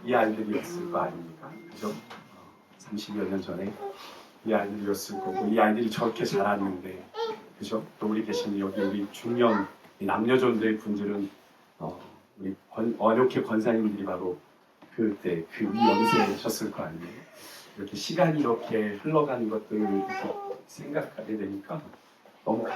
이 아이들이었을 거 아닙니까? 그죠? 30여 년 전에 이 아이들이었을 거고 이 아이들이 저렇게 자랐는데 그죠? 또 우리 계신 여기 우리 중년 남녀존들 분들은 우리 어렵게 권사님들이 바로 그때 그 연세셨을 거 아니에요? 이렇게 시간이 이렇게 흘러가는 것들을 이렇게 생각하게 되니까 너무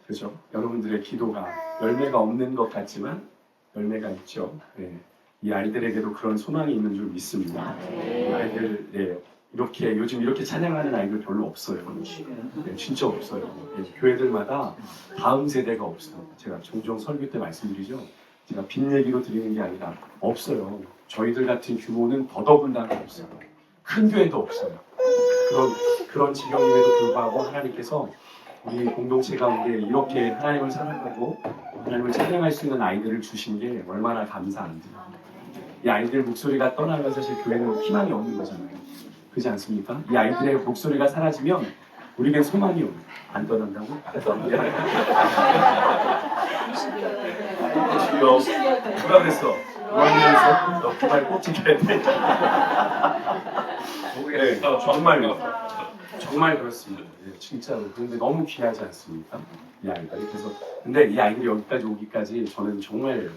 그죠? 여러분들의 기도가 열매가 없는 것 같지만 열매가 있죠. 네. 이 아이들에게도 그런 소망이 있는 줄 믿습니다. 이 아이들, 네. 이렇게 요즘 이렇게 찬양하는 아이들 별로 없어요. 네, 진짜 없어요. 네, 교회들마다 다음 세대가 없어요. 제가 종종 설교 때 말씀드리죠. 제가 빈 얘기로 드리는 게 아니라 없어요. 저희들 같은 규모는 더더군다나 없어요. 큰 교회도 없어요. 그런 지경임에도 불구하고 하나님께서 우리 공동체 가운데 이렇게 하나님을 사랑하고 하나님을 찬양할 수 있는 아이들을 주신 게 얼마나 감사한지. 이 아이들 목소리가 떠나면 사실 교회는 희망이 없는 거잖아요. 그렇지 않습니까? 이 아이들의 목소리가 사라지면 우리에겐 소망이 안 떠난다고? 누가 그랬어? 누가 너 그말 꼭 지켜야 돼. 네, 정말 그렇습니다. 네, 진짜로. 그런데 너무 귀하지 않습니까? 이 아이들이. 그래서 근데 이 아이들이 여기까지 오기까지 저는 정말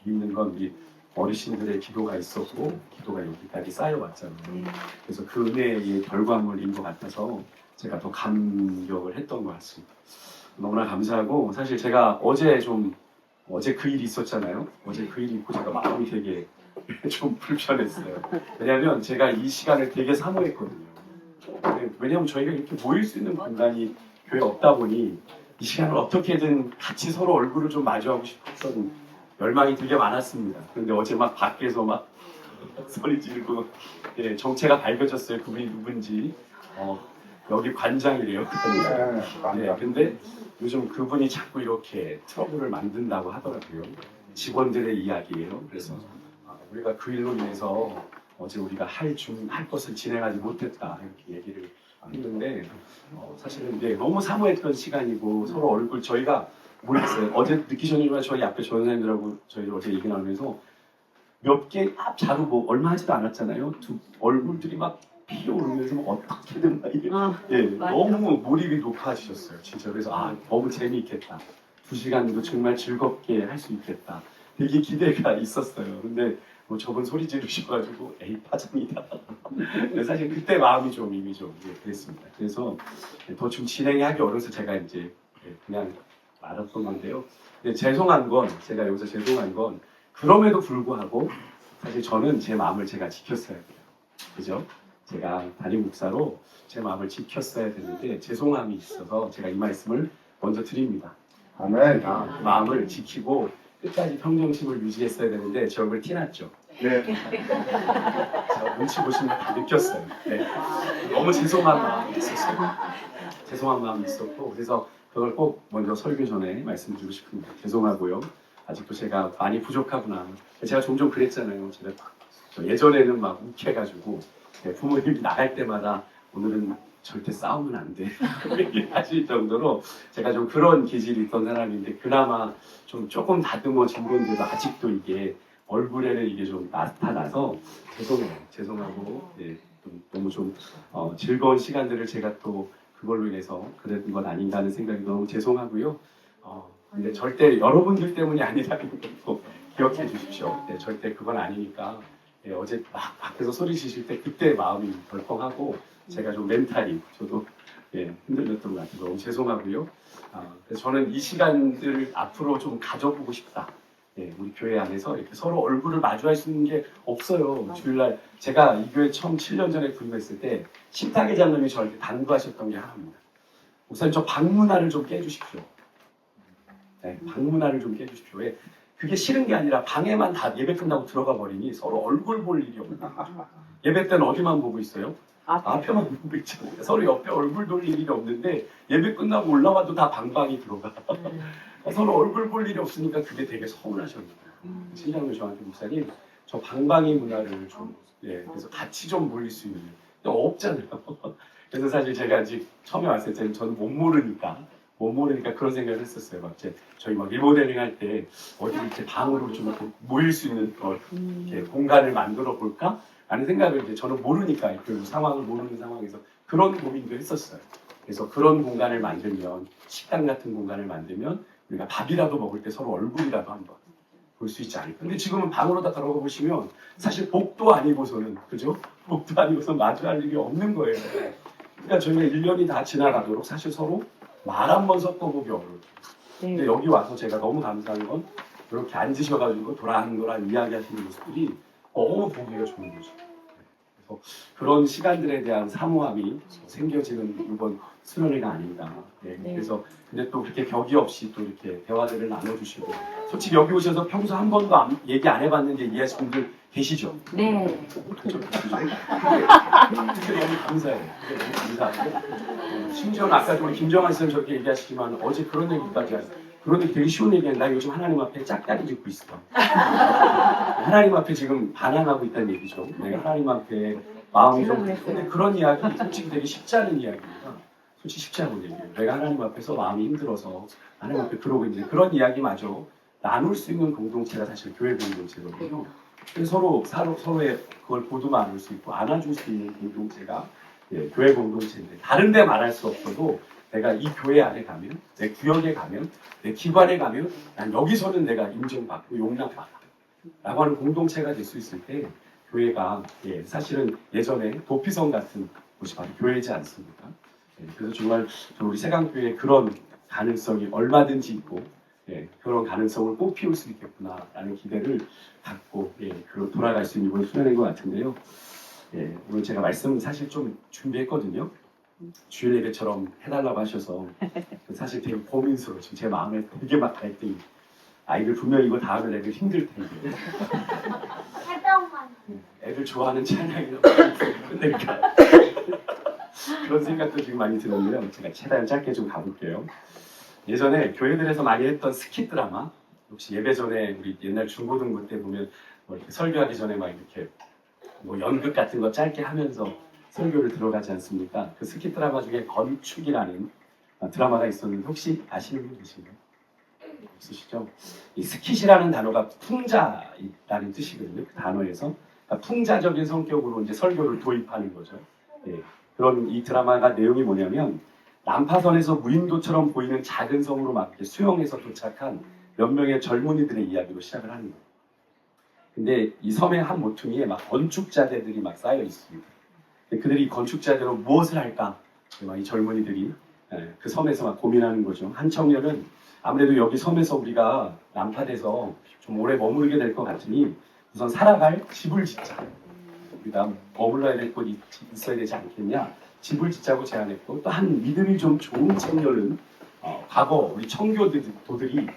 믿는 건 이 어르신들의 기도가 있었고 기도가 여기까지 쌓여왔잖아요. 그래서 그 은혜의 결과물인 것 같아서 제가 더 감격을 했던 것 같습니다. 너무나 감사하고 사실 제가 어제 그 일이 있었잖아요. 어제 그 일이 있고 제가 마음이 되게 좀 불편했어요. 왜냐하면 제가 이 시간을 되게 사모했거든요. 왜냐하면 저희가 이렇게 모일 수 있는 공간이 교회에 없다 보니 이 시간을 어떻게든 같이 서로 얼굴을 좀 마주하고 싶었던 열망이 되게 많았습니다. 그런데 어제 막 밖에서 막 소리 지르고 정체가 밝혀졌어요. 그분이 누군지. 여기 관장이래요. 네, 근데 요즘 그분이 자꾸 이렇게 트러블을 만든다고 하더라고요. 직원들의 이야기예요. 그래서 우리가 그 일로 인해서 어제 우리가 할 것을 진행하지 못했다 이렇게 얘기를 했는데 사실은 너무 사모했던 시간이고 서로 얼굴 저희가 모르겠어요. 어제 느끼셨는지만 저희 앞에 전사님들하고 저희 어제 얘기 나누면서 몇 개 자루 뭐 얼마 하지도 않았잖아요. 두 얼굴들이 막 피어오르면서 어떻게든 막 이게 너무 몰입이 높아지셨어요. 진짜 그래서 너무 재미있겠다. 2시간도 정말 즐겁게 할 수 있겠다. 되게 기대가 있었어요. 근데 저분 소리 지르셔가지고 에이 파장이다. 사실 그때 마음이 좀 이미 좀 그랬습니다. 그래서 더 좀 진행하기 어려서 제가 이제 그냥 말았던 건데요. 근데 제가 여기서 죄송한 건 그럼에도 불구하고 사실 저는 제 마음을 제가 지켰어야 돼요. 그죠? 제가 담임 목사로 제 마음을 지켰어야 되는데 죄송함이 있어서 제가 이 말씀을 먼저 드립니다. 제가 마음을 지키고 끝까지 평정심을 유지했어야 되는데 제 얼굴 티났죠? 네. 제가 눈치 보시면 다 느꼈어요. 네. 너무 죄송한 마음이 있었어요. 죄송한 마음이 있었고 그래서 그걸 꼭 먼저 설교 전에 말씀드리고 싶습니다. 죄송하고요. 아직도 제가 많이 부족하구나. 제가 종종 그랬잖아요. 저 예전에는 막 욱해가지고 부모님이 나갈 때마다 오늘은 절대 싸우면 안 돼. 하실 정도로 제가 좀 그런 기질이 있던 사람인데 그나마 좀 조금 다듬어진 건데도 아직도 이게 얼굴에는 이게 좀 나타나서 죄송하고 너무 좀 즐거운 시간들을 제가 또 그걸로 인해서 그랬던 건 아닌가 하는 생각이 너무 죄송하고요. 근데 절대 여러분들 때문이 아니라는 것도 기억해 주십시오. 절대 그건 아니니까 어제 막 밖에서 소리 지실 때 그때 마음이 덜컹하고 제가 좀 멘탈이 저도 흔들렸던 것 같아서 너무 죄송하고요. 그래서 저는 이 시간들을 앞으로 좀 가져보고 싶다. 우리 교회 안에서 이렇게 서로 얼굴을 마주할 수 있는 게 없어요. 주일날 제가 이 교회 처음 7년 전에 부임했을 때 식탁의 장로님이 저한테 당부하셨던 게 하나입니다. 목사님 저 방문화를 좀 깨주십시오. 방문화를 좀 깨주십시오. 그게 싫은 게 아니라 방에만 다 예배 끝나고 들어가 버리니 서로 얼굴 볼 일이 없는 거죠. 예배 때는 어디만 보고 있어요? 앞에만 보고 있잖아요. 서로 옆에 얼굴 돌릴 일이 없는데 예배 끝나고 올라와도 다 방방이 들어가. 서로 얼굴 볼 일이 없으니까 그게 되게 서운하셨는데 신장로 저한테 목사님 저 방방이 문화를 좀 그래서 같이 좀 모일 수 있는 근데 없잖아요. 그래서 사실 제가 아직 처음에 왔을 때는 저는 못 못 모르니까 그런 생각을 했었어요. 막 저희 막 리모델링 할 때 어디 이렇게 방으로 좀 이렇게 모일 수 있는 이렇게 공간을 만들어 볼까? 라는 생각을 이제 저는 모르니까 그 상황을 모르는 상황에서 그런 고민도 했었어요. 그래서 그런 공간을 만들면 식당 같은 공간을 만들면 우리가 밥이라도 먹을 때 서로 얼굴이라도 한번 볼 수 있지 않을까. 근데 지금은 방으로 다 들어가 보시면 사실 복도 아니고서는 그죠? 복도 아니고서 마주할 일이 없는 거예요. 그러니까 저희가 1년이 다 지나가도록 사실 서로 말 한 번 섞어보기 어려워요. 근데 여기 와서 제가 너무 감사한 건 이렇게 앉으셔가지고 도란도란 이야기하시는 모습들이 너무 보기가 좋은 거죠. 그래서 그런 시간들에 대한 사모함이 생겨지는 이번 수련회가 아닌가. 네, 그래서 근데 또 그렇게 격이 없이 또 이렇게 대화들을 나눠주시고 솔직히 여기 오셔서 평소 한 번도 얘기 안 해봤는데 이해하시는 분들 계시죠? 네. 그게 너무 감사해요. 그게 너무 감사하고 심지어는 아까도 우리 김정환 선생님 저렇게 얘기하시지만 어제 그런 얘기까지 하세요. 그런 얘기 되게 쉬운 얘기는 나 요즘 하나님 앞에 짝다리 짚고 있어. 하나님 앞에 지금 반항하고 있다는 얘기죠. 내가 하나님 앞에 마음이 좀 근데 그런 이야기 솔직히 되게 쉽지 않은 이야기입니다. 솔직히 쉽지 않은 얘기예요. 내가 하나님 앞에서 마음이 힘들어서 하나님 앞에 그러고 있는데 그런 이야기마저 나눌 수 있는 공동체가 사실 교회 공동체거든요. 그래서 서로의 그걸 보듬어 안을 수 있고 안아줄 수 있는 공동체가 교회 공동체인데 다른 데 말할 수 없어도 내가 이 교회 안에 가면 내 구역에 가면 내 기관에 가면 난 여기서는 내가 인정받고 용납받고 라고 하는 공동체가 될 수 있을 때 교회가 사실은 예전에 도피성 같은 곳이 바로 교회이지 않습니까? 그래서 정말 우리 세강교회의 그런 가능성이 얼마든지 있고 그런 가능성을 꼭 피울 수 있겠구나라는 기대를 갖고 돌아갈 수 있는 이번 수련인 것 같은데요. 오늘 제가 말씀 사실 좀 준비했거든요. 주일 예배처럼 해달라고 하셔서 사실 되게 고민스러워. 지금 제 마음에 되게 막 갈등이. 아이들 분명히 이거 다 하면 애들 힘들 텐데. 애들 좋아하는 찬양이나 끝낼까. 그런 생각도 지금 많이 드는데요. 제가 최대한 짧게 좀 가볼게요. 예전에 교회들에서 많이 했던 스킷 드라마, 혹시 예배 전에 우리 옛날 중고등부 때 보면 뭐 이렇게 설교하기 전에 막 이렇게 뭐 연극 같은 거 짧게 하면서 설교를 들어가지 않습니까? 그 스킷 드라마 중에 건축이라는 드라마가 있었는데 혹시 아시는 분 계신가요? 없으시죠? 이 스킷이라는 단어가 풍자라는 뜻이거든요. 그 단어에서 그러니까 풍자적인 성격으로 이제 설교를 도입하는 거죠. 그런 이 드라마가 내용이 뭐냐면 난파선에서 무인도처럼 보이는 작은 섬으로 막 이렇게 수영해서 도착한 몇 명의 젊은이들의 이야기로 시작을 하는 거예요. 근데 이 섬의 한 모퉁이에 막 건축자재들이 막 쌓여 있습니다. 그들이 건축자재로 무엇을 할까? 막 이 젊은이들이 그 섬에서 막 고민하는 거죠. 한 청년은 아무래도 여기 섬에서 우리가 난파돼서 좀 오래 머무르게 될 것 같으니 우선 살아갈 집을 짓자. 우리가 머물러야 될 곳이 있어야 되지 않겠냐. 집을 짓자고 제안했고 또 한 믿음이 좀 좋은 청년은 과거 우리 청교도들이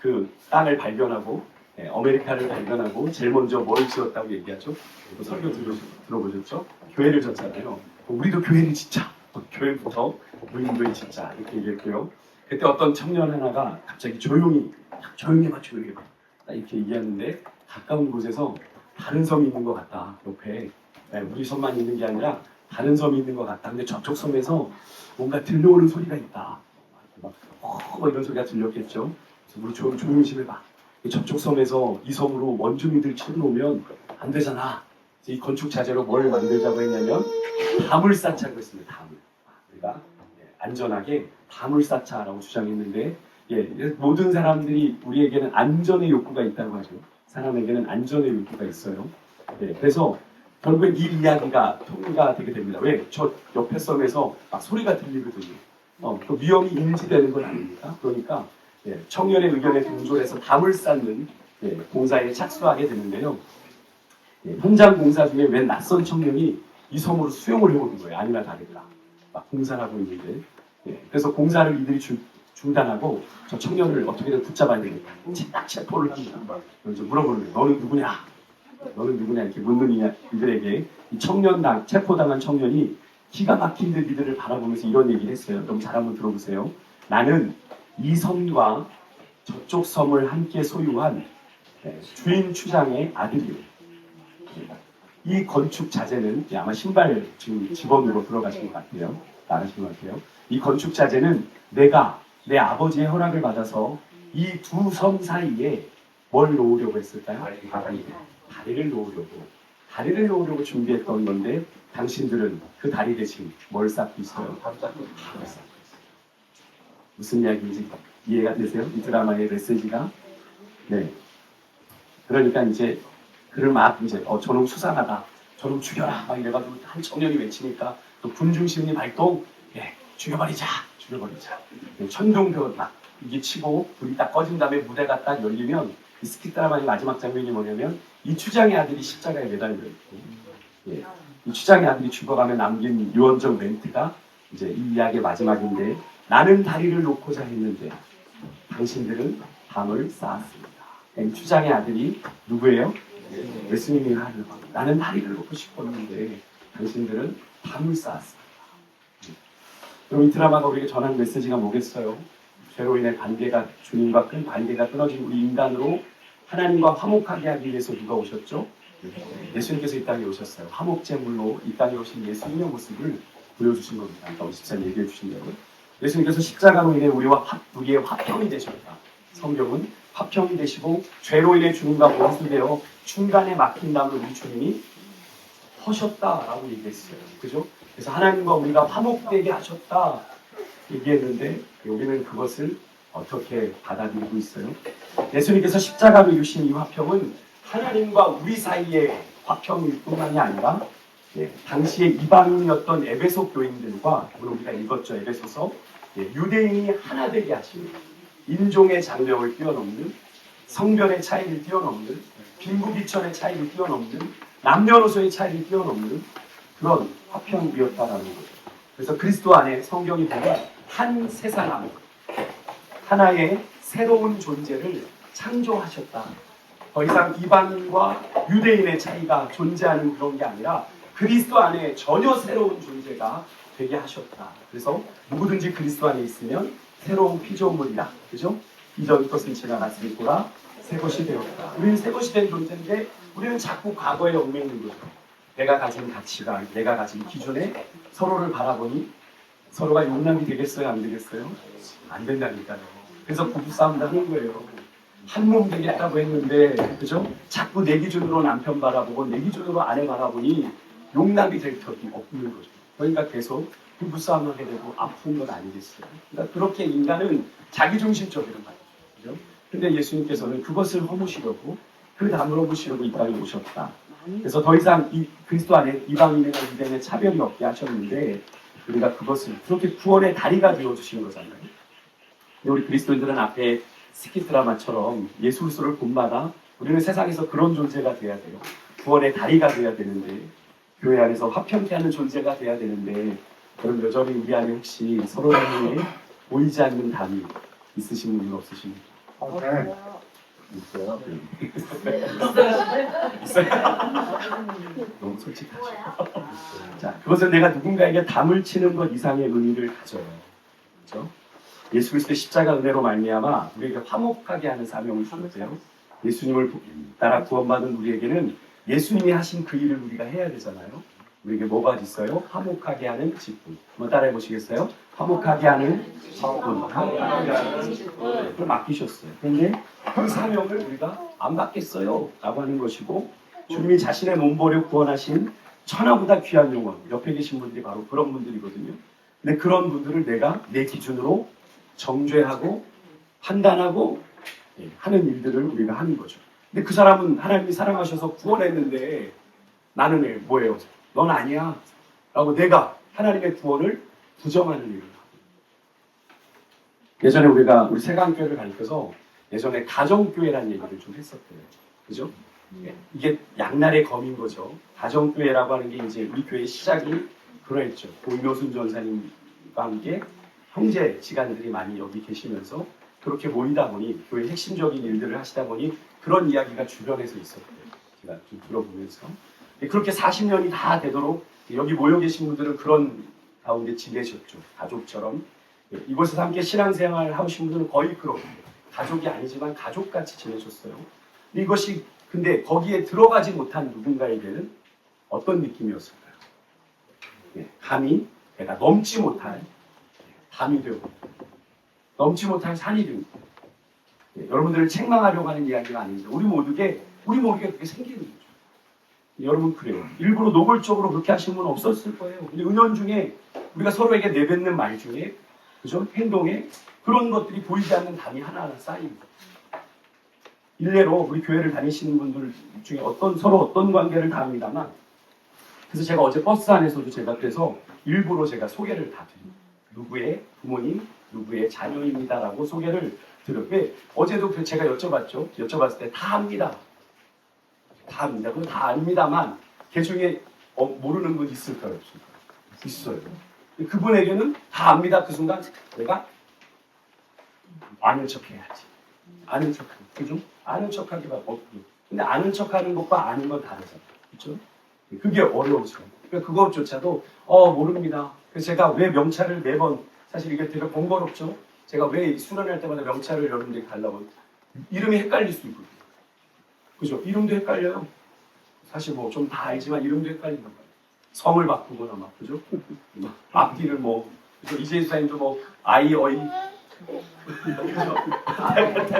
그 땅을 발견하고 아메리카를 발견하고 제일 먼저 뭘 지었다고 얘기하죠? 설교 들어보셨죠? 교회를 졌잖아요. 우리도 교회를 짓자. 교회부터 무인도에 짓자 이렇게 얘기했고요. 그때 어떤 청년 하나가 갑자기 조용히 해봐 이렇게 얘기하는데 가까운 곳에서 다른 섬이 있는 것 같다. 옆에 우리 섬만 있는 게 아니라 다른 섬이 있는 것 같다. 근데 저쪽 섬에서 뭔가 들려오는 소리가 있다. 막 이런 소리가 들렸겠죠. 그래서 우리 조용히 좀 해봐. 저쪽 섬에서 이 섬으로 원주민들 쳐들어오면 안 되잖아. 이 건축 자재로 뭘 만들자고 했냐면 담을 쌓자고 했습니다. 담을. 우리가 안전하게 담을 쌓자라고 주장했는데 모든 사람들이 우리에게는 안전의 욕구가 있다고 하죠. 사람에게는 안전의 욕구가 있어요. 그래서 결국엔 이 이야기가 통과가 되게 됩니다. 왜? 저 옆에 섬에서 막 소리가 들리거든요. 그 위험이 인지되는 건 아닙니까? 그러니까 청년의 의견에 동조해서 담을 쌓는 공사에 착수하게 되는데요. 현장 공사 중에 웬 낯선 청년이 이 섬으로 수용을 해오는 거예요. 아니나 다를까. 막 공사를 하고 있는데. 그래서 공사를 이들이 중단하고 저 청년을 어떻게든 붙잡아야 되겠다. 딱 체포를 합니다. 그래서 물어보는 거예요. 너는 누구냐? 이렇게 묻는 이들에게 이 체포당한 청년이 기가 막힌 듯 이들을 바라보면서 이런 얘기를 했어요. 너무 잘 한번 들어보세요. 나는 이 섬과 저쪽 섬을 함께 소유한 주인 추장의 아들이에요. 이 건축 자재는 아마 신발 지금 직원으로 들어가신 것 같아요. 나가신 것 같아요. 이 건축 자재는 내가 내 아버지의 허락을 받아서 이 두 섬 사이에 뭘 놓으려고 했을까요? 다리를 놓으려고 준비했던 건데 당신들은 그 다리 대신 뭘 쌓고 있어요? 담을 쌓고 있어요. 무슨 이야기인지 이해가 되세요? 이 드라마의 메시지가? 네. 그러니까 이제 그를 막 이제 저놈 수상하다, 저놈 죽여라 막 이래가지고 한 청년이 외치니까 또 군중심리 발동, 죽여버리자. 네, 천둥벼 막 이게 치고 불이 딱 꺼진 다음에 무대가 딱 열리면 이 스키 드라마의 마지막 장면이 뭐냐면 이 추장의 아들이 십자가에 매달려 있고, 이 추장의 아들이 죽어가며 남긴 유언적 멘트가 이제 이 이야기의 마지막인데, 나는 다리를 놓고자 했는데 당신들은 담을 쌓았습니다. 이 추장의 아들이 누구예요? 예수님이 하는 거. 나는 다리를 놓고 싶었는데 당신들은 담을 쌓았습니다. 그럼 이 드라마가 우리에게 전하는 메시지가 뭐겠어요? 죄로 인해 관계가, 주님과 큰 관계가 끊어진 우리 인간으로 하나님과 화목하게 하기 위해서 누가 오셨죠? 예수님께서 이 땅에 오셨어요. 화목제물로 이 땅에 오신 예수님의 모습을 보여주신 겁니다. 아까 24절 얘기해 주신 대로 예수님께서 십자가로 인해 우리의 화평이 되셨다. 성경은 화평이 되시고 죄로 인해 주님과 원수되어 중간에 막힌 다음에 우리 주님이 허셨다라고 얘기했어요. 그죠? 그래서 하나님과 우리가 화목되게 하셨다 얘기했는데 여기는 그것을 어떻게 받아들이고 있어요? 예수님께서 십자가로 이루신 이 화평은 하나님과 우리 사이의 화평일 뿐만이 아니라 당시에 이방인이었던 에베소 교인들과, 우리가 읽었죠, 에베소서. 유대인이 하나 되게 하시는, 인종의 장벽을 뛰어넘는, 성별의 차이를 뛰어넘는, 빈부귀천의 차이를 뛰어넘는, 남녀노소의 차이를 뛰어넘는 그런 화평이었다라는 거죠. 그래서 그리스도 안에 성경이 보면 한 새 사람, 하나의 새로운 존재를 창조하셨다. 더 이상 이방인과 유대인의 차이가 존재하는 그런 게 아니라 그리스도 안에 전혀 새로운 존재가 되게 하셨다. 그래서 누구든지 그리스도 안에 있으면 새로운 피조물이다. 그죠? 이전 것은 지나갔으니 보라 새 것이 되었다. 우리는 새 것이 된 존재인데 우리는 자꾸 과거에 얽매이는 거죠. 내가 가진 가치관, 내가 가진 기준에 서로를 바라보니 서로가 용납이 되겠어요? 안 되겠어요? 안 된다니까요. 그래서 부부싸움 하는 거예요. 한 몸 되겠다고 했는데, 그죠? 자꾸 내 기준으로 남편 바라보고 내 기준으로 아내 바라보니 용납이 될 턱이 없는 거죠. 그러니까 계속 부부싸움 하게 되고 아픈 건 아니겠어요. 그러니까 그렇게 인간은 자기중심적이란 말이죠. 그죠? 근데 예수님께서는 그것을 허무시려고, 그 담으로 보시려고 이 땅에 오셨다. 그래서 더 이상 이 그리스도 안에 이방인이나 유대인의 차별이 없게 하셨는데, 우리가 그것을 그렇게 구원의 다리가 되어주신 거잖아요. 우리 그리스도인들은 앞에 스키 드라마처럼 예수 그리스도를 본마다 우리는 세상에서 그런 존재가 돼야 돼요. 구원의 다리가 돼야 되는데, 교회 안에서 화평케 하는 존재가 돼야 되는데, 그럼 여전히 우리 안에 혹시 서로를 위해 보이지 않는 담이 있으신 분은 없으십니까? 네. 있어요? 있어요? 너무 솔직하죠. 자, 그것은 내가 누군가에게 담을 치는 것 이상의 의미를 가져요. 그렇죠? 예수 그리스도의 십자가 은혜로 말미암아 우리에게 화목하게 하는 사명을 주셨어요. 예수님을 따라 구원받은 우리에게는 예수님이 하신 그 일을 우리가 해야 되잖아요. 우리에게 뭐가 있어요? 화목하게 하는 직분. 한번 따라해 보시겠어요? 화목하게 하는 직분. 화목하게 하는 직분. 그걸 맡기셨어요. 그런데 그 사명을 우리가 안 받겠어요 라고 하는 것이고, 주님이 자신의 몸버려 구원하신 천하보다 귀한 영혼, 옆에 계신 분들이 바로 그런 분들이거든요. 근데 그런 분들을 내가 내 기준으로 정죄하고 판단하고 하는 일들을 우리가 하는 거죠. 근데 그 사람은 하나님이 사랑하셔서 구원했는데 나는 뭐예요? 넌 아니야 라고 내가 하나님의 구원을 부정하는 일을 하고, 예전에 우리 세강교회를 가르쳐서 예전에 가정교회라는 얘기를 좀 했었대요. 그죠? 이게 양날의 검인 거죠. 가정교회라고 하는 게 이제 우리 교회의 시작이 그러했죠. 고인호순 전사님과 함께 형제 지간들이 많이 여기 계시면서 그렇게 모이다 보니 교회 핵심적인 일들을 하시다 보니 그런 이야기가 주변에서 있었대요. 제가 좀 들어보면서 그렇게 40년이 다 되도록 여기 모여 계신 분들은 그런 가운데 지내셨죠. 가족처럼. 이곳에서 함께 신앙생활 하신 분들은 거의 그렇고 가족이 아니지만 가족같이 지내셨어요. 이것이 근데 거기에 들어가지 못한 누군가에게는 어떤 느낌이었을까요? 감히 내가 넘지 못할 담이 되고 넘지 못할 산이 됩니다. 여러분들을 책망하려고 하는 이야기가 아닙니다. 우리 모두게 그렇게 생기는 거죠. 여러분 그래요. 일부러 노골적으로 그렇게 하시는 분은 없었을 거예요. 근데 은연중에 우리가 서로에게 내뱉는 말 중에 그죠? 행동에 그런 것들이 보이지 않는 담이 하나하나 쌓입니다. 일례로 우리 교회를 다니시는 분들 중에 서로 어떤 관계를 다 합니다만 그래서 제가 어제 버스 안에서도 제가 그래서 일부러 제가 소개를 다 드립니다. 누구의 부모님, 누구의 자녀입니다라고 소개를 드려요. 왜? 어제도 제가 여쭤봤을 때 다 합니다. 다 합니다. 그건 다 압니다만 그 중에 모르는 분 있을까요? 없을까요? 있어요. 그분에게는 다 압니다. 그 순간 내가 아는 척 해야지. 아는 척, 그죠? 아는 척 하기가 없고. 근데 아는 척 하는 것과 아는 건 다르잖아요. 그죠? 그게 어려우죠. 그러니까 그것조차도, 모릅니다. 그래서 제가 왜 명찰을 매번, 사실 이게 되게 번거롭죠? 제가 왜 수련할 때마다 명찰을 여러분들이 가려고 이름이 헷갈릴 수 있거든요. 그죠? 이름도 헷갈려요. 사실 뭐 좀 다 알지만 이름도 헷갈리는 거예요. 성을 바꾸거나 막, 그죠? 앞뒤를 뭐, 그죠? 이재희 사님도 뭐, 아이어이.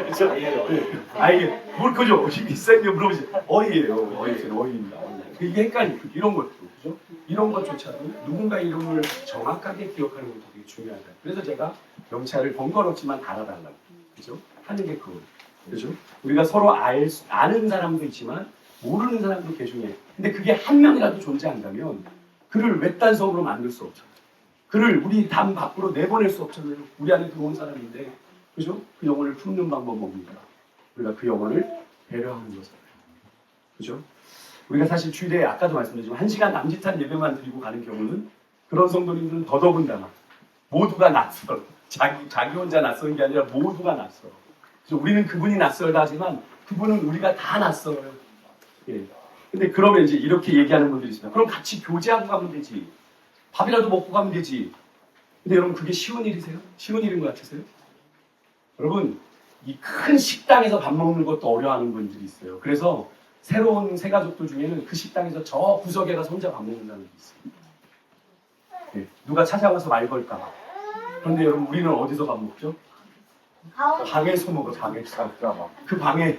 그죠? 그죠? 이사님이 물어보지. 어이입니다. 이게 헷갈리고, 이런 것도, 그죠? 이런 것조차도 누군가 이름을 정확하게 기억하는 것도 되게 중요하다. 그래서 제가 명찰을 번거롭지만 달아달라고. 그죠? 하는 게 그거예요. 그죠? 우리가 서로 아는 사람도 있지만 모르는 사람도 계중에 근데 그게 한 명이라도 존재한다면 그를 외딴섬으로 만들 수 없잖아요. 그를 우리 담 밖으로 내보낼 수 없잖아요. 우리 안에 들어온 사람인데 그죠? 그 영혼을 품는 방법은 뭡니까? 우리가 그 영혼을 배려하는 거잖아요. 그죠? 우리가 사실 주일에 아까도 말씀드렸지만 1시간 남짓한 예배만 드리고 가는 경우는 그런 성도님들은 더더군다나 모두가 낯설어. 자기 혼자 낯선 게 아니라 모두가 낯설어. 그래서 우리는 그분이 낯설다 하지만 그분은 우리가 다 낯설어요. 예. 근데 그러면 이제 이렇게 얘기하는 분들이 있습니다. 그럼 같이 교제하고 가면 되지. 밥이라도 먹고 가면 되지. 근데 여러분 그게 쉬운 일이세요? 쉬운 일인 것 같으세요? 여러분 이 큰 식당에서 밥 먹는 것도 어려워하는 분들이 있어요. 그래서 새로운 새가족들 중에는 그 식당에서 저 구석에 가서 혼자 밥 먹는다는 게 있어요. 예. 누가 찾아와서 말 걸까 봐. 그런데 여러분 우리는 어디서 밥 먹죠? 방에서 먹어. 방에서. 그 방에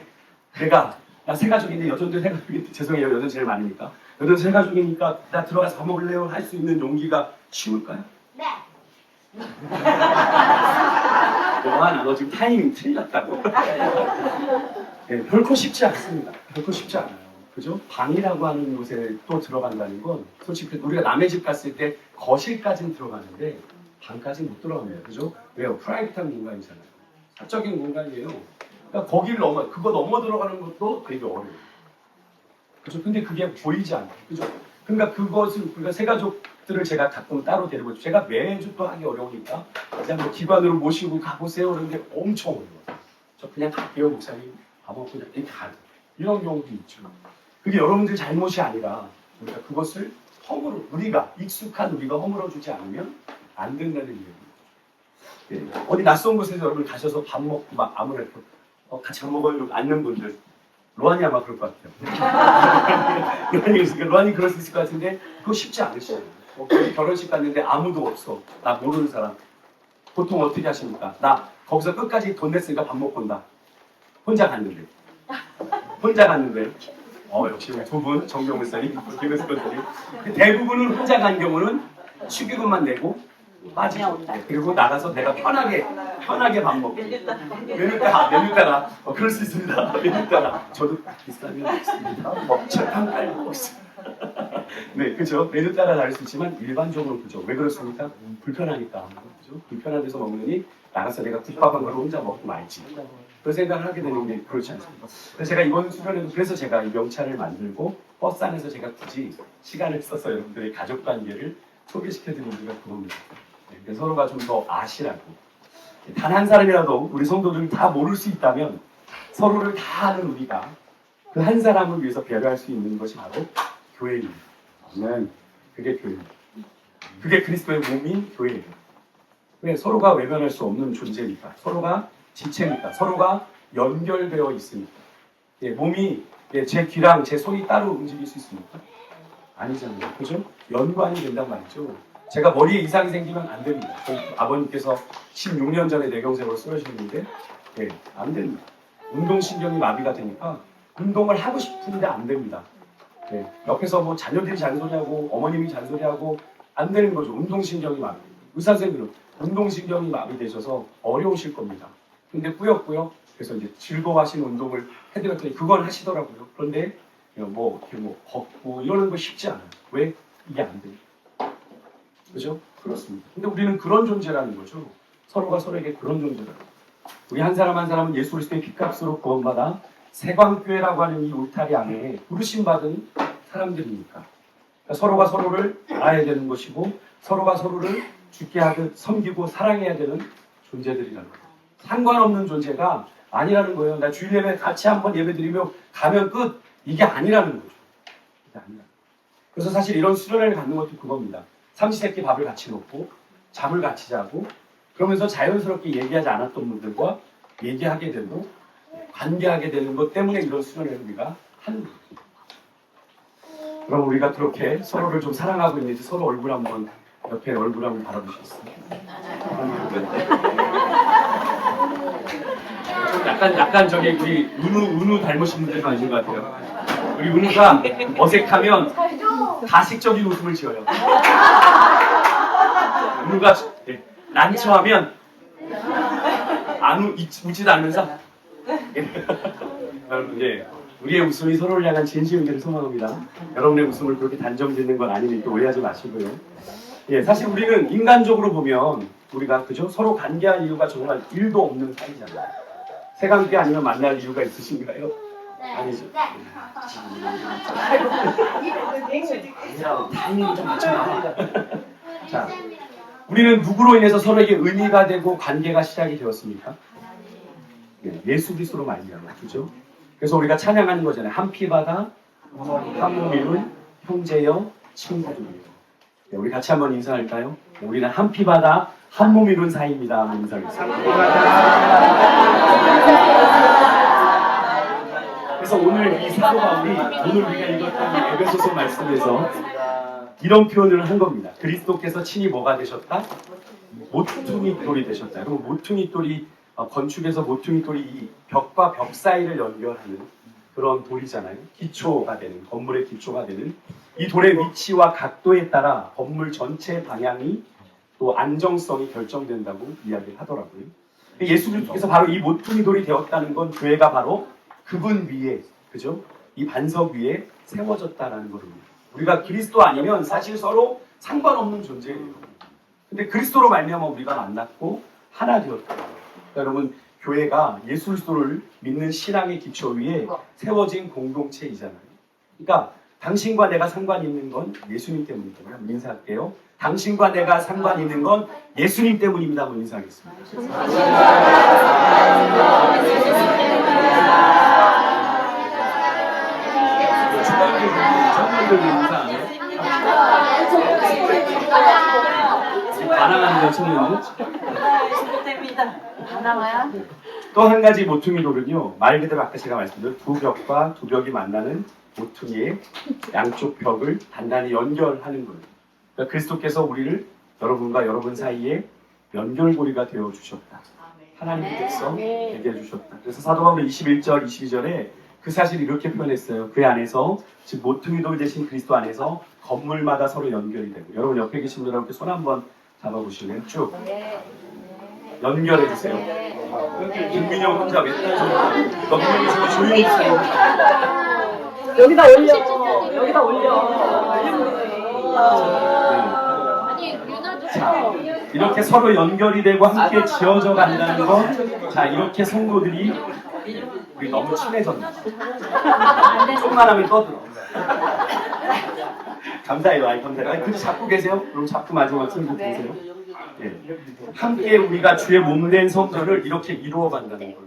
나 새가족인데 여전도 새가족인데 죄송해요. 여전 제일 많으니까. 여전 새가족이니까 나 들어가서 밥 먹을래요? 할 수 있는 용기가 쉬울까요? 네. 너 지금 타이밍 틀렸다고. 네, 결코 쉽지 않습니다. 결코 쉽지 않아요. 그죠? 방이라고 하는 곳에 또 들어간다는 건 솔직히 우리가 남의 집 갔을 때 거실까지는 들어가는데 방까지는 못 들어갑니다. 그죠? 왜요? 프라이빗한 공간이잖아요. 사적인 공간이에요. 그러니까 거기를 그거 넘어 들어가는 것도 되게 어려워요. 그죠? 근데 그게 보이지 않아요. 그죠? 그러니까 우리가 새가족들을 제가 가끔 따로 데리고 제가 매주 또 하기 어려우니까 그냥 뭐 기관으로 모시고 가보세요. 그런데 엄청 어려워요. 저 그냥 갈게요, 목사님. 밥 먹고 그냥 이렇게 가요. 이런 경우도 있죠. 그게 여러분들 잘못이 아니라 그러니까 그것을 익숙한 우리가 허물어주지 않으면 안 된다는 얘기예요. 예. 어디 낯선 곳에서 여러분 가셔서 밥 먹고 막 아무래도 같이 밥 먹으려고 앉는 분들 로안이 아마 그럴 것 같아요. 로안이 그럴 수 있을 것 같은데 그거 쉽지 않으시죠. 결혼식 갔는데 아무도 없어. 나 모르는 사람. 보통 어떻게 하십니까? 나 거기서 끝까지 돈 냈으니까 밥 먹고 온다. 혼자 갔는데 역시 두 분 정병 목사님, 김혜수 교수님 대부분은 혼자 간 경우는 축의금만 내고 빠지고 그리고 나가서 내가 편하게 밥 먹고 메뉴 따라 그럴 수 있습니다. 메뉴 따라 저도 비싸면 먹습니다. 철판 깔고 먹습니다. 네, 그죠? 메뉴 따라 다를 수 있지만 일반적으로 그죠? 왜 그렇습니까? 불편하니까 그죠? 불편한 데서 먹느니 나가서 내가 국밥 한 그릇 혼자 먹고 말지. 그 생각을 하게 되는 게 그렇지 않습니까? 그래서 제가 이번 수련회도 그래서 제가 이 명찰을 만들고 버스 안에서 제가 굳이 시간을 써서 여러분들의 가족 관계를 소개시켜드리는 이유가 그겁니다. 네, 서로가 좀 더 아시라고. 단 한 사람이라도 우리 성도들을 다 모를 수 있다면 서로를 다 아는 우리가 그 한 사람을 위해서 배려할 수 있는 것이 바로 교회입니다. 그게 교회입니다. 그게 그리스도의 몸인 교회예요. 왜? 서로가 외면할 수 없는 존재니까. 서로가 지체니까. 서로가 연결되어 있으니까. 예, 몸이 제 귀랑 제 손이 따로 움직일 수 있습니까? 아니잖아요. 그죠? 연관이 된단 말이죠. 제가 머리에 이상이 생기면 안 됩니다. 아버님께서 16년 전에 뇌경색으로 쓰러졌는데 안 됩니다. 운동신경이 마비가 되니까 운동을 하고 싶은데 안 됩니다. 옆에서 뭐 자녀들이 잔소리하고 어머님이 잔소리하고 안 되는 거죠. 운동신경이 마비. 의사 선생님은 운동신경이 마비되셔서 어려우실 겁니다. 근데 꾸역꾸역 그래서 이제 즐거워하시는 운동을 해드렸더니 그건 하시더라고요. 그런데 이렇게 걷고 이러는 거 쉽지 않아요. 왜? 이게 안 돼요. 그죠? 그렇습니다. 근데 우리는 그런 존재라는 거죠. 서로가 서로에게 그런 존재라는 거죠. 우리 한 사람 한 사람은 예수 그리스도의 핏값으로 구원받아 세광교회라고 하는 이 울타리 안에 부르심 받은 사람들이니까. 그러니까 서로가 서로를 알아야 되는 것이고 서로가 서로를 죽게 하듯 섬기고 사랑해야 되는 존재들이라는 거예요. 상관없는 존재가 아니라는 거예요. 나 주일 예배 같이 한번 예배 드리며 가면 끝. 이게 아니라는 거죠. 이게 아니라. 그래서 사실 이런 수련회를 갖는 것도 그겁니다. 삼시세끼 밥을 같이 먹고 잠을 같이 자고 그러면서 자연스럽게 얘기하지 않았던 분들과 얘기하게 되고 관계하게 되는 것 때문에 이런 수련회를 우리가 하는 거죠. 그럼 우리가 그렇게 서로를 좀 사랑하고 있는지 서로 얼굴 한번 옆에 얼굴 한번 바라보시겠어요? 약간 저기 우리 은우 닮으신 분들 많은 것 같아요. 우리 은우가 어색하면 가식적인 웃음을 지어요. 은우가 난처하면 웃지도 않으면서 여러분 우리의 웃음이 서로를 향한 진심을 소망합니다. 여러분의 웃음을 그렇게 단정짓는 건 아니니 또 오해하지 마시고요. 사실 우리는 인간적으로 보면 우리가 그죠? 서로 관계할 이유가 정말 1도 없는 사이잖아요. 세관계 아니면 만날 이유가 있으신가요? 네. 아니죠. 네. 타이밍 좀 맞춰놔. 자, 우리는 누구로 인해서 서로에게 의미가 되고 관계가 시작이 되었습니까? 예수 그리스도로 말미암아, 그죠? 그래서 우리가 찬양하는 거잖아요. 한 피바다 한 몸이룬 형제여 친구들이요. 우리 같이 한번 인사할까요? 우리는 한 피바다 한 몸이룬 사이입니다. 한번 인사하겠습니다. 그래서 오늘 이 사도 바울이 오늘 우리가 읽었던 에베소서 말씀에서 이런 표현을 한 겁니다. 그리스도께서 친히 뭐가 되셨다? 모퉁이 돌이 되셨다. 그럼 모퉁이 돌이 건축에서 모퉁이 돌이 이 벽과 벽 사이를 연결하는 그런 돌이잖아요. 기초가 되는, 건물의 기초가 되는 이 돌의 위치와 각도에 따라 건물 전체 방향이 또 안정성이 결정된다고 이야기를 하더라고요. 예수 그리스도께서 바로 이 모퉁이 돌이 되었다는 건 교회가 바로 그분 위에, 그죠? 이 반석 위에 세워졌다라는 겁니다. 우리가 그리스도 아니면 사실 서로 상관없는 존재예요. 근데 그리스도로 말미암아 우리가 만났고 하나 되었다. 그러니까 여러분 교회가 예수 그리스도를 믿는 신앙의 기초 위에 세워진 공동체이잖아요. 그러니까 당신과 내가 상관 있는 건 예수님 때문이다. 한번 인사할게요. 당신과 내가 상관 있는 건 예수님 때문입니다. 한번 인사하겠습니다. 청년들 인사 안 해요? 반항하는 건 청년들? 하나가요? 또 한 가지 모퉁이 돌은요, 말 그대로 아까 제가 말씀드린 두 벽과 두 벽이 만나는 모퉁이의 양쪽 벽을 단단히 연결하는 거예요. 그러니까 그리스도께서 우리를 여러분과 여러분 사이에 연결고리가 되어 주셨다. 하나님의 백성 되게 해주셨다. 그래서 사도 바울은 21절, 22절에 그 사실을 이렇게 표현했어요. 그 안에서, 즉 모퉁이 돌 대신 그리스도 안에서 건물마다 서로 연결이 되고, 여러분 옆에 계신 분들 함께 손 한번 잡아보실래요? 쭉 연결해 주세요. 김민영 혼자 맨날 너 분명히 지금 조용히 있어요. 여기다 올려. 여기다 올려. 자, 이렇게 서로 연결이 되고 함께 지어져 간다는 건, 자, 이렇게 성도들이 우리 너무 친해졌나 봐. 조금만 하면 떠들어. 감사해요. 감사해요. 근데 잡고 계세요? 그럼 잡고 마지막 손좀 보세요. 함께 우리가 주의 몸된 성전을 이렇게 이루어 간다는 거예요.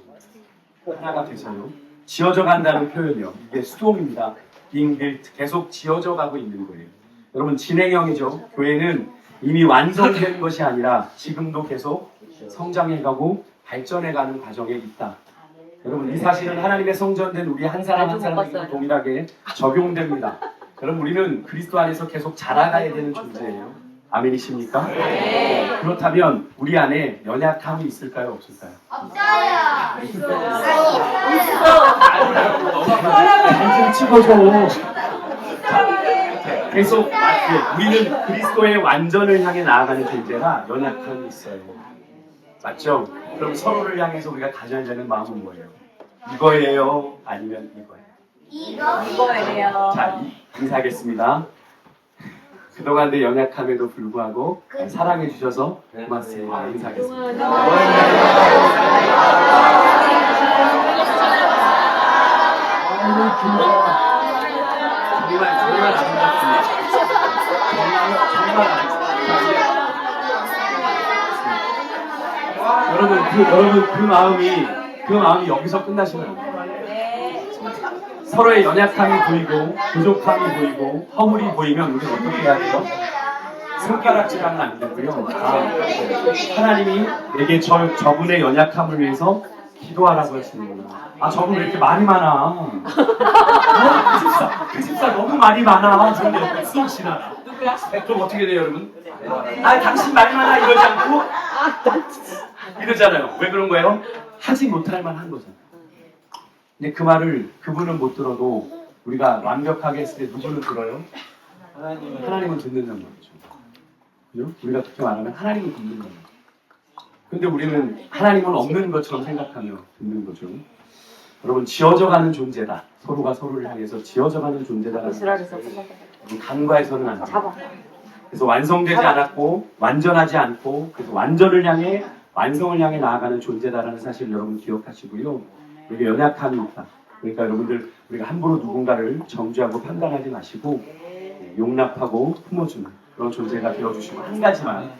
하나가 되서요. 지어져 간다는 표현이요. 이게 수동입니다. 잉빌트 계속 지어져 가고 있는 거예요. 여러분 진행형이죠. 교회는 이미 완성된 것이 아니라 지금도 계속 성장해가고 발전해가는 과정에 있다. 여러분 이 사실은 하나님의 성전된 우리 한 사람 한 사람에게 동일하게 적용됩니다. 여러분 우리는 그리스도 안에서 계속 자라가야 되는 존재예요. 아멘이십니까? 그렇다면 우리 안에 연약함이 있을까요? 없을까요? 좀 찍어줘. 계속 우리는 그리스도의 완전을 향해 나아가는 존재라 연약함이 있어요. 맞죠? 그럼 서로를 향해서 우리가 가져야 되는 마음은 뭐예요? 이거예요? 아니면 이거예요? 이거예요. 자, 인사하겠습니다. 그동안 내 연약함에도 불구하고 사랑해 주셔서 고맙습니다. 인사하겠습니다. 정말 아름답습니다. 정말 아름답습니다. 여러분 그 마음이 여기서 끝나시면 안 돼요. 서로의 연약함이 보이고 부족함이 보이고 허물이 보이면 우리는 어떻게 해야 돼요? 손가락질하면 안 되고요. 하나님이 내게 저분의 연약함을 위해서 기도하라고 하시는구나. 저분 왜 이렇게 말이 많아? 그 집사 너무 말이 많아. 저는 옆에 쑥 지나가. 그럼 어떻게 돼요, 여러분? 당신 말이 많아 이러지 않고 이러잖아요. 왜 그런 거예요? 하지 못할 만한 거잖아요. 근데 그 말을 그분은 못 들어도 우리가 완벽하게 했을 때 누구는 들어요? 하나님은 듣는단 말이죠. 그죠? 우리가 그렇게 말하면 하나님은 듣는 거예요. 근데 우리는 하나님은 없는 것처럼 생각하며 듣는 거죠. 여러분, 지어져가는 존재다. 서로가 서로를 향해서 지어져가는 존재다라는 거죠. 간과해서는 안 돼요. 그래서 완성되지 않았고 완전하지 않고 그래서 완전을 향해 완성을 향해 나아가는 존재다라는 사실을 여러분 기억하시고요. 우리가 연약함이 있다. 그러니까 여러분들 우리가 함부로 누군가를 정죄하고 판단하지 마시고 용납하고 품어주는 그런 존재가 되어주시고 한 가지만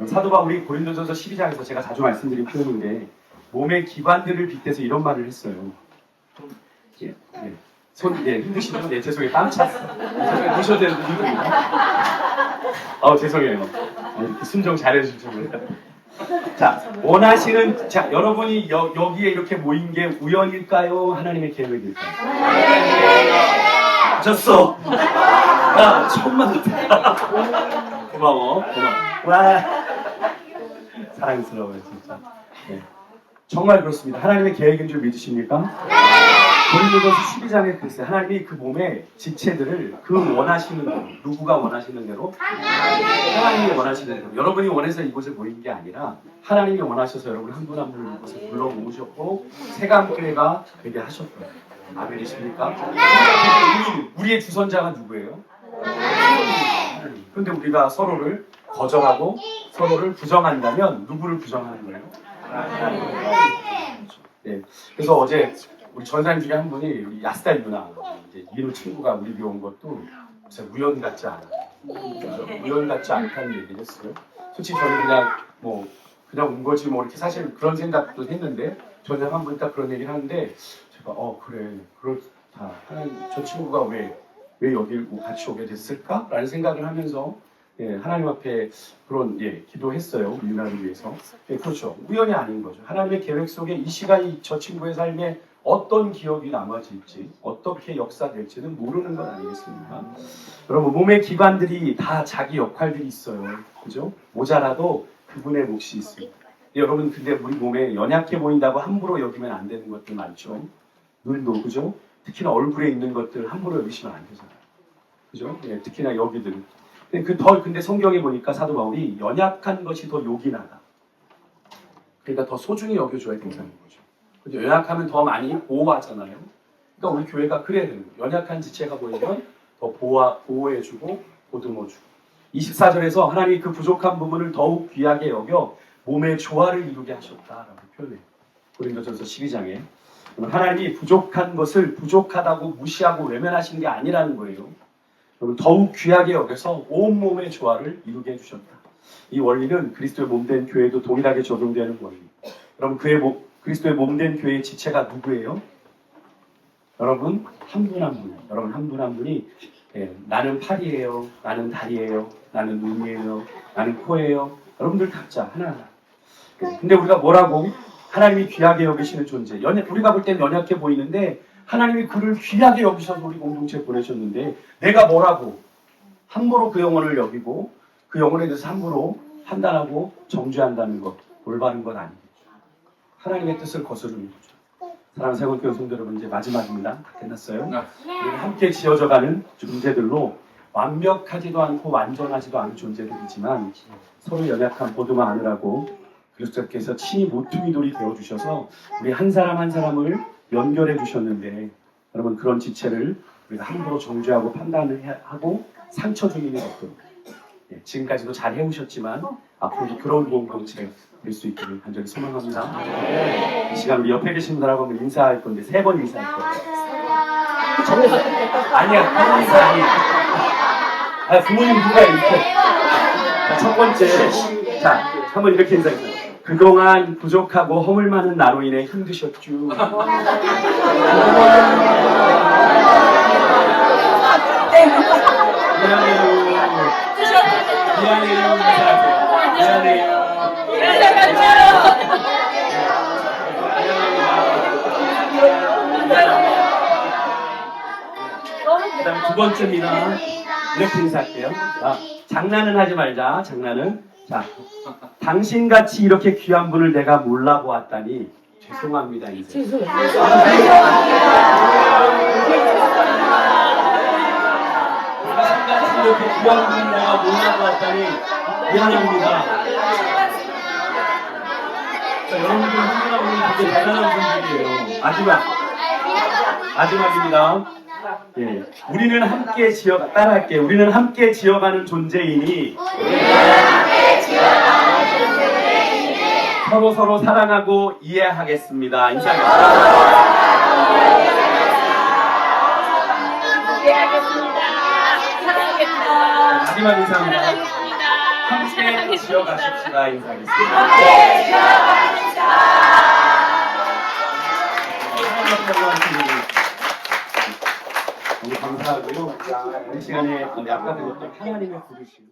사도 바울이 고린도전서 12장에서 제가 자주 말씀드린 표현인데 몸의 기관들을 빗대서 이런 말을 했어요. 힘드시죠? 죄송해요. 땀 찼어. 죄송해요. 보셔도 되는데 힘듭니다. 죄송해요. 이렇게 순정 잘해주실 줄 몰라요. 자, 원하시는, 여러분이 여기에 이렇게 모인 게 우연일까요? 하나님의 계획일까요? 맞았어. 야, 처음 만났다. 고마워. 와. 사랑스러워요, 진짜. 네. 정말 그렇습니다. 하나님의 계획인 줄 믿으십니까? 고린도전서 12장에 글쎄 하나님이 그 몸의 지체들을 그 원하시는 대로 누구가 원하시는 대로 하나님이 원하시는 대로 여러분이 원해서 이곳에 모인 게 아니라 하나님이 원하셔서 여러분 한 분 한 분을 이곳에 불러 모으셨고 새감교회가 되게 하셨고요. 아멘이십니까? 우리의 주선자가 누구예요? 하나님. 그런데 우리가 서로를 거절하고 서로를 부정한다면 누구를 부정하는 거예요? 하나님. 네. 그래서 어제 우리 전사님 중에 한 분이 우리 야스다 누나 이제 이누 친구가 우리 온 것도 진짜 우연 같지 않아. 우연 같지 않다는 얘기를 했어요. 솔직히 저는 그냥 온 거지 뭐 이렇게 사실 그런 생각도 했는데 전사님 한 분이 딱 그런 얘기를 하는데 제가 그래 그렇다. 하나님 저 친구가 왜 여기 같이 오게 됐을까? 라는 생각을 하면서 하나님 앞에 그런 기도했어요. 우리 누나를 위해서. 그렇죠. 우연이 아닌 거죠. 하나님의 계획 속에 이 시간이 저 친구의 삶에 어떤 기억이 남아질지 어떻게 역사될지는 모르는 것 아니겠습니까? 여러분 몸의 기관들이 다 자기 역할들이 있어요. 그죠? 모자라도 그분의 몫이 있어요. 여러분 근데 우리 몸에 연약해 보인다고 함부로 여기면 안 되는 것들 많죠. 눈도 그죠? 특히나 얼굴에 있는 것들 함부로 여기시면 안 되잖아요. 그죠? 특히나 여기들. 근데 성경에 보니까 사도 바울이 연약한 것이 더 요긴하다. 그러니까 더 소중히 여겨줘야 된다는 거죠. 연약하면 더 많이 보호하잖아요. 그러니까 우리 교회가 그래야 되는 거예요. 연약한 지체가 보이면 더 보호해주고 보듬어주고. 24절에서 하나님이 그 부족한 부분을 더욱 귀하게 여겨 몸의 조화를 이루게 하셨다라고 표현해요. 고린도전서 12장에. 하나님이 부족한 것을 부족하다고 무시하고 외면하신 게 아니라는 거예요. 더욱 귀하게 여겨서 온몸의 조화를 이루게 해주셨다. 이 원리는 그리스도의 몸된 교회도 동일하게 적용되는 원리. 여러분 그리스도의 몸된 교회의 지체가 누구예요? 여러분 한 분 한 분. 여러분 한 분 한 분이 나는 팔이에요. 나는 다리예요. 나는 눈이에요. 나는 코예요. 여러분들 각자 하나하나. 근데 우리가 뭐라고? 하나님이 귀하게 여기시는 존재. 우리가 볼 때는 연약해 보이는데 하나님이 그를 귀하게 여기셔서 우리 공동체에 보내셨는데 내가 뭐라고? 함부로 그 영혼을 여기고 그 영혼에 대해서 함부로 판단하고 정죄한다는 것, 올바른 것 아니겠죠. 하나님의 뜻을 거스르는 거죠. 사랑하는 세월교회 성도 여러분, 이제 마지막입니다. 다 끝났어요. 우리는 함께 지어져가는 존재들로 완벽하지도 않고 완전하지도 않은 존재들이지만 서로 연약한 보드만 안으라고 그리스도께서 친히 모퉁이 돌이 되어주셔서 우리 한 사람 한 사람을 연결해 주셨는데, 여러분 그런 지체를 우리가 함부로 정죄하고 판단을 하고 상처 주는 일 없도록, 지금까지도 잘 해오셨지만 앞으로도 그런 공동체 될 수 있기를 간절히 소망합니다. 이 시간 우리 옆에 계신 분들하고 한번 인사할 건데 3번 인사할 거예요. 아니야, 3번 인사 아니야. 부모님 누가 이렇게. 자, 첫 번째, 자, 한번 이렇게 인사해주세요. 그동안 부족하고 허물 많은 나로 인해 힘드셨죠. 미안해요. 미안해요. 미안해요. 그 다음 두 번째입니다. 이렇게 인사할게요. 자, 장난은 하지 말자. 장난은. 자, 당신같이 이렇게 귀한 분을 내가 몰라보았다니 죄송합니다. 인사. 당신같이 이렇게 귀한 분을 내가 몰라보았다니 미안합니다. 자, 여러분들 hun훈하고 되게 대단한 분들이에요. 마지막입니다. 예, 우리는 함께 따라할게요. 우리는 함께 지어가는 존재이니 서로 사랑하고 이해하겠습니다. 인사하겠습니다. 이해하겠습니다. 사랑하겠습니다. 마지막 인사입니다. 함께 지어가십시다. 인사하겠습니다. 너무 감사하고요. 이 시간에 아까 들었던 하나님의 부르심.